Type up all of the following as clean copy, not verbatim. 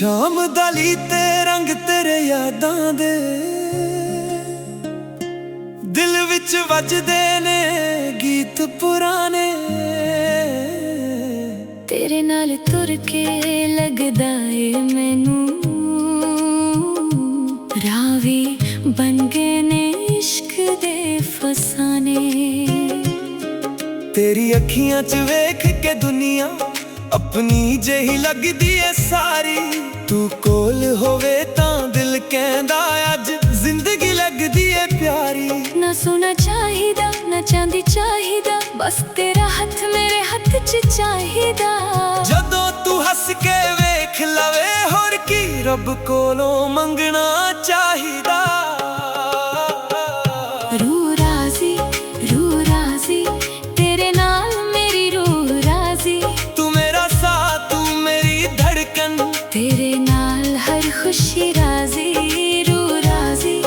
ਸ਼ਾਮ ਦਾਲੀ ਤੇ ਰੰਗ ਤੇਰੇ ਯਾਦਾਂ ਦੇ ਦਿਲ ਵਿੱਚ ਵੱਜਦੇ ਨੇ ਗੀਤ ਪੁਰਾਣੇ। ਤੇਰੇ ਨਾਲ ਤੁਰ ਕੇ ਲੱਗਦਾ ਏ ਮੈਨੂੰ ਰਾਵੀ ਬਣ ਗਏ ਨੇ ਇਸ਼ਕ ਦੇ ਫਸਾਨੇ। ਤੇਰੀ ਅੱਖੀਆਂ 'ਚ ਵੇਖ ਕੇ ਦੁਨੀਆ ਆਪਣੀ ਜਿਹੀ ਲੱਗਦੀ ਏ ਸਾਰੀ। ਤੂੰ ਕੋਲ ਹੋਵੇ ਤਾਂ ਦਿਲ ਕਹਿੰਦਾ ਅੱਜ ਜ਼ਿੰਦਗੀ ਲੱਗਦੀ ਏ ਪਿਆਰੀ। ਨਾ ਸੋਨਾ ਚਾਹੀਦਾ ਨਾ ਚਾਂਦੀ ਚਾਹੀਦਾ, ਬਸ ਤੇਰਾ ਹੱਥ ਮੇਰੇ ਹੱਥ 'ਚ ਚਾਹੀਦਾ। ਜਦੋਂ ਤੂੰ ਹੱਸ ਕੇ ਵੇਖ ਲਵੇ ਹੋਰ ਕੀ ਰੱਬ ਕੋਲੋਂ ਮੰਗਣਾ ਚਾਹੀਦਾ। ਰੂਹ ਰਾਜ਼ੀ ਤੇਰੇ ਨਾਲ ਮੇਰੀ ਰੂਹ ਰਾਜ਼ੀ। ਤੂੰ ਮੇਰਾ ਸਾਥ ਤੂੰ ਮੇਰੀ ਧੜਕਨ, ਤੇਰੇ ਨਾਲ ਹਰ ਖੁਸ਼ੀ ਰਾਜ਼ੀ। ਰੂਹ ਰਾਜ਼ੀ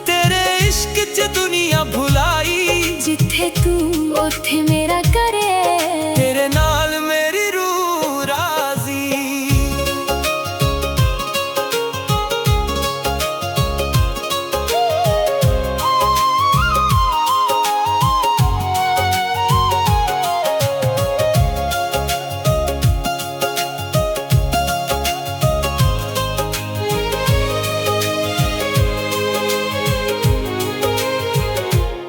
ਤੇਰੇ ਇਸ਼ਕ 'ਚ ਦੁਨੀਆ ਭੁਲਾਈ। ਜਿੱਥੇ ਤੂੰ ਉੱਥੇ ਮੇਰਾ ਘਰ ਏ, ਤੇਰੇ ਨਾਲ ਮੇਰੀ ਰੂਹ ਰਾਜ਼ੀ।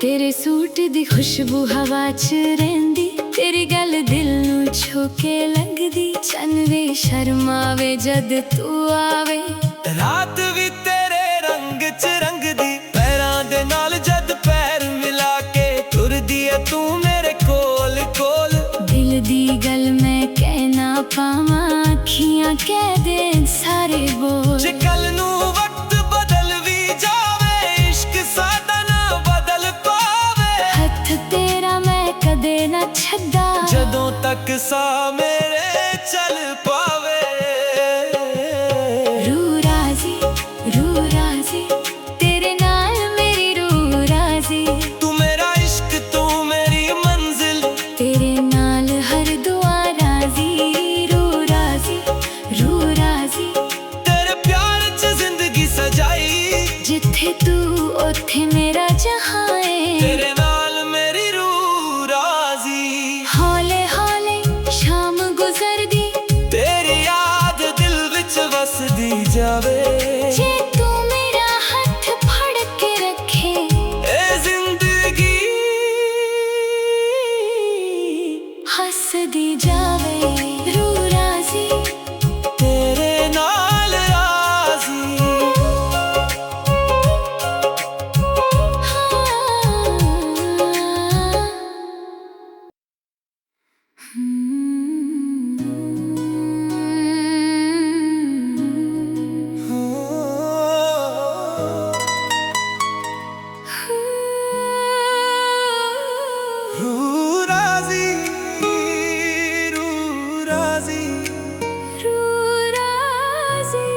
ਤੇਰੇ ਸੂਟ ਦੀ ਖੁਸ਼ਬੂ ਹਵਾ 'ਚ ਰਹਿੰਦੀ, ਤੇਰੀ ਗੱਲ ਦਿਲ ਨੂੰ ਛੂ ਕੇ ਲੰਘਦੀ। ਚੰਨ ਵੀ ਸ਼ਰਮਾਵੇ ਜਦ ਤੂੰ ਆਵੇ, ਰਾਤ ਵੀ ਤੇਰੇ ਰੰਗ 'ਚ ਰੰਗਦੀ। ਪੈਰਾਂ ਦੇ ਨਾਲ ਜਦ ਪੈਰ ਮਿਲਾ ਕੇ ਤੁਰਦੀ ਏ ਤੂੰ ਮੇਰੇ ਕੋਲ ਕੋਲ। ਦਿਲ ਦੀ ਗੱਲ ਮੈਂ ਕਹਿ ਨਾ ਪਾਵਾਂ, ਅੱਖੀਆਂ ਕਹਿ ਦੇਣ ਸਾਰੇ ਬੋਲ। ਜੇ ਕੱਲ ਨੂੰ ਵਕਤ ਬਦਲ ਵੀ ਜਾਵੇ ਇਸ਼ਕ ਸਾਡਾ ਨਾ ਬਦਲ ਪਾਵੇ। ਹੱਥ ਤੇਰਾ ਮੈਂ ਕਦੇ ਨਾ ਛੱਡਾ, ਜਦੋਂ ਤੱਕ ਸਾਹ ਮੇਰੇ ਚੱਲ ਪਾਵੇ। ਰੂਹ ਰਾਜ਼ੀ ਤੇਰੇ ਨਾਲ ਮੇਰੀ ਰੂਹ ਰਾਜ਼ੀ। ਤੂੰ ਮੇਰਾ ਇਸ਼ਕ ਤੂੰ ਮੇਰੀ ਮੰਜ਼ਿਲ, ਤੇਰੇ ਨਾਲ ਹਰ ਦੁਆ ਰਾਜ਼ੀ। ਰੂਹ ਰਾਜ਼ੀ ਤੇਰੇ ਪਿਆਰ 'ਚ ਜ਼ਿੰਦਗੀ ਸਜਾਈ। ਜਿੱਥੇ ਤੂੰ ਉੱਥੇ ਮੇਰਾ ਜਹਾਂ ਏ, ਤੇਰੇ ਨਾਲ ਮੇਰੀ ਰੂਹ ਰਾਜ਼ੀ। ਹੌਲੇ ਹੌਲੇ ਸ਼ਾਮ ਗੁਜ਼ਰਦੀ, ਤੇਰੀ ਯਾਦ ਦਿਲ ਵਿੱਚ ਵਸਦੀ ਜਾਵੇ। ਜੇ ਤੂੰ ਮੇਰਾ ਹੱਥ ਫੜ ਕੇ ਰੱਖੇ ਇਹ ਜ਼ਿੰਦਗੀ ਹੱਸਦੀ ਜਾਵੇ। ਰੂਹ ਰਾਜ਼ੀ ਤੇਰੇ ਨਾਲ ਰਾਜ਼ੀ। ਰੂਹ ਰਾਜ਼ੀ ਰੂਹ ਰਾਜ਼ੀ। ਰੂਹ ਰਾਜ਼ੀ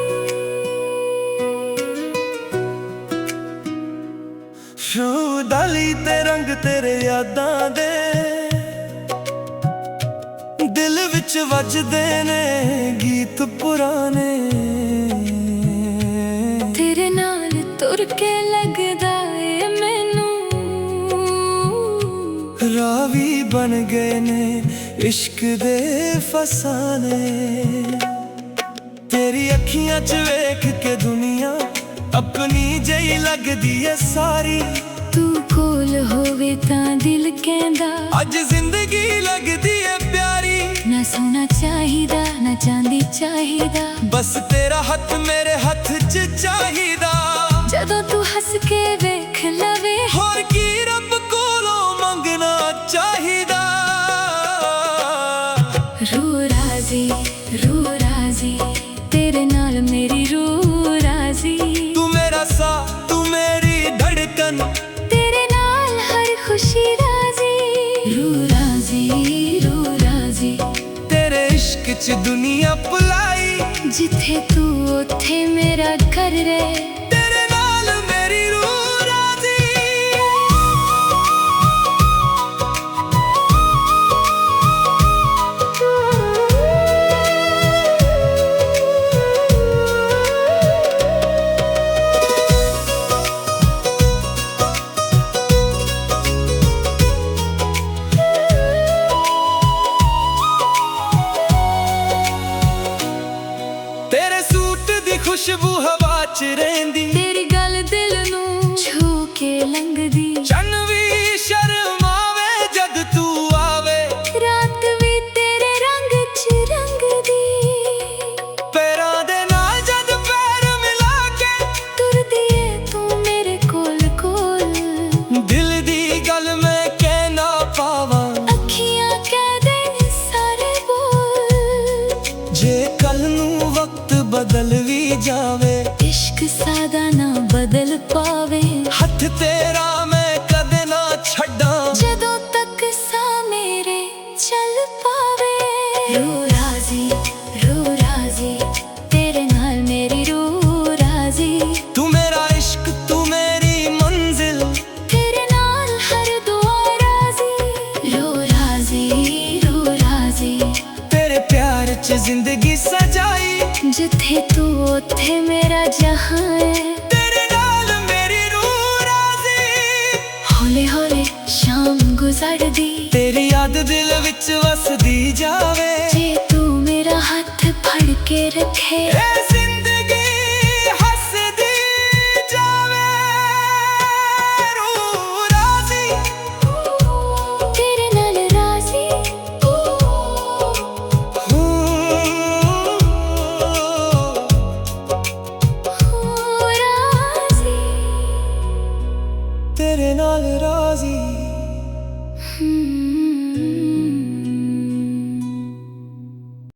ਸ਼ੂ ਦਾਲੀ ਤੇ ਰੰਗ ਤੇਰੇ ਯਾਦਾਂ ਦੇ ਦਿਲ ਵਿੱਚ ਵੱਜਦੇ ਨੇ ਗੀਤ ਪੁਰਾਣੇ। ਤੇਰੇ ਨਾਲ ਤੁਰ ਕੇ ਲੱਗਦਾ ਏ ਮੈਨੂੰ ਰਾਵੀ ਬਣ ਗਏ ਨੇ ਇਸ਼ਕ ਦੇ ਫਸਾਨੇ। ਤੇਰੀ ਅੱਖੀਆਂ 'ਚ ਵੇਖ ਕੇ ਦੁਨੀਆ ਆਪਣੀ ਜਿਹੀ ਲੱਗਦੀ ਏ ਸਾਰੀ। ਤੂੰ ਕੋਲ ਹੋਵੇ ਤਾਂ ਦਿਲ ਕਹਿੰਦਾ ਅੱਜ ਜ਼ਿੰਦਗੀ ਲੱਗਦੀ ਏ ਪਿਆਰੀ। ਨਾ ਸੋਨਾ ਚਾਹੀਦਾ ਨਾ ਚਾਂਦੀ ਚਾਹੀਦਾ, ਬਸ ਤੇਰਾ ਹੱਥ ਮੇਰੇ ਹੱਥ 'ਚ ਚਾਹੀਦਾ। ਜਦੋਂ ਤੂੰ ਹੱਸ ਕੇ ਵੇਖ ਲਵੇ ਹੋਰ ਕੀ ਰੱਬ ਕੋਲੋਂ ਮੰਗਣਾ ਚਾਹੀਦਾ। ਰੂਹ ਰਾਜ਼ੀ ਤੇਰੇ ਨਾਲ ਮੇਰੀ ਰੂਹ ਰਾਜ਼ੀ। ਤੂੰ ਮੇਰਾ ਸਾਹ ਤੂੰ ਮੇਰੀ ਧੜਕਨ, ਤੇਰੇ ਨਾਲ ਹਰ ਖੁਸ਼ੀ ਰਾਜ਼ੀ। ਰੂਹ ਰਾਜ਼ੀ ਤੇਰੇ ਇਸ਼ਕ 'ਚ ਦੁਨੀਆ ਭੁਲਾਈ। ਜਿੱਥੇ ਤੂੰ ਉੱਥੇ ਮੇਰਾ ਘਰ ਏ, ਤੇਰੇ ਨਾਲ ਮੇਰੀ ਰੂਹ ਰਾਜ਼ੀ। ਖੁਸ਼ਬੂ ਹਵਾ 'ਚ ਰਹਿੰਦੀ, ਤੇਰੀ ਗੱਲ ਦਿਲ ਨੂੰ ਛੂ ਕੇ ਲੰਘਦੀ। ਚੰਨ ਵੀ ਸ਼ਰਮਾਵੇ ਜਦ ਤੂੰ ਆਵੇ, ਰਾਤ ਵੀ ਤੇਰੇ ਰੰਗ 'ਚ ਰੰਗਦੀ। ਪੈਰਾਂ ਦੇ ਨਾਲ ਜਦ ਪੈਰ ਮਿਲਾ ਕੇ ਤੁਰਦੀ ਏ ਤੂੰ ਮੇਰੇ ਕੋਲ ਕੋਲ, ਦਿਲ ਦੀ ਗੱਲ ਮੈਂ ਕਹਿ ਨਾ ਪਾਵਾਂ, ਅੱਖੀਆਂ ਕਹਿ ਦੇ ਸਾਰੇ ਬੋਲ। ਜੇ ਕੱਲ ਨੂੰ ਵਕਤ ਬਦਲ ਵੀ ਜਾਵੇ, ਇਸ਼ਕ ਸਾਦਾ ਨਾ ਬਦਲ ਪਾਵੇ, ਹੱਥ ਤੇਰਾ ਮੈਂ ਕਦੇ ਨਾ ਛੱਡਾਂ, ਜਦੋਂ ਤੱਕ ਸਾਹ ਮੇਰੇ ਚੱਲ ਪਾਵੇ। ਰੂਹ ਰਾਜ਼ੀ ਤੇਰੇ ਨਾਲ ਮੇਰੀ ਰੂਹ ਰਾਜ਼ੀ। ਤੂੰ ਮੇਰਾ ਇਸ਼ਕ ਤੂੰ ਮੇਰੀ ਮੰਜ਼ਿਲ, ਤੇਰੇ ਨਾਲ ਹਰ ਦੁਆ ਰਾਜ਼ੀ। ਰੂਹ ਰਾਜ਼ੀ ਤੇਰੇ ਪਿਆਰ 'ਚ ਜ਼ਿੰਦਗੀ ਸਜਾਈ, ਜਿੱਥੇ ਤੂੰ ਉੱਥੇ ਮੇਰਾ ਜਹਾਂ ਹੈ। ਤੇਰੇ ਨਾਲ ਮੇਰੀ ਰੂਹ ਰਾਜ਼ੀ। ਹੌਲੇ ਹੌਲੇ ਸ਼ਾਮ ਗੁਜ਼ਰਦੀ, ਤੇਰੀ ਯਾਦ ਦਿਲ ਵਿੱਚ ਵਸਦੀ ਜਾਵੇ, ਜੇ ਤੂੰ ਮੇਰਾ ਹੱਥ ਫੜ ਕੇ ਰੱਖੇ, ਇਹ ਜ਼ਿੰਦਗੀ ਹੱਸਦੀ ਜਾਵੇ। ਰੂਹ ਰਾਜ਼ੀ, ਤੇਰੇ ਨਾਲ ਰਾਜ਼ੀ। ਤੇਰੇ ਨਾਲ ਰਾਜ਼ੀ।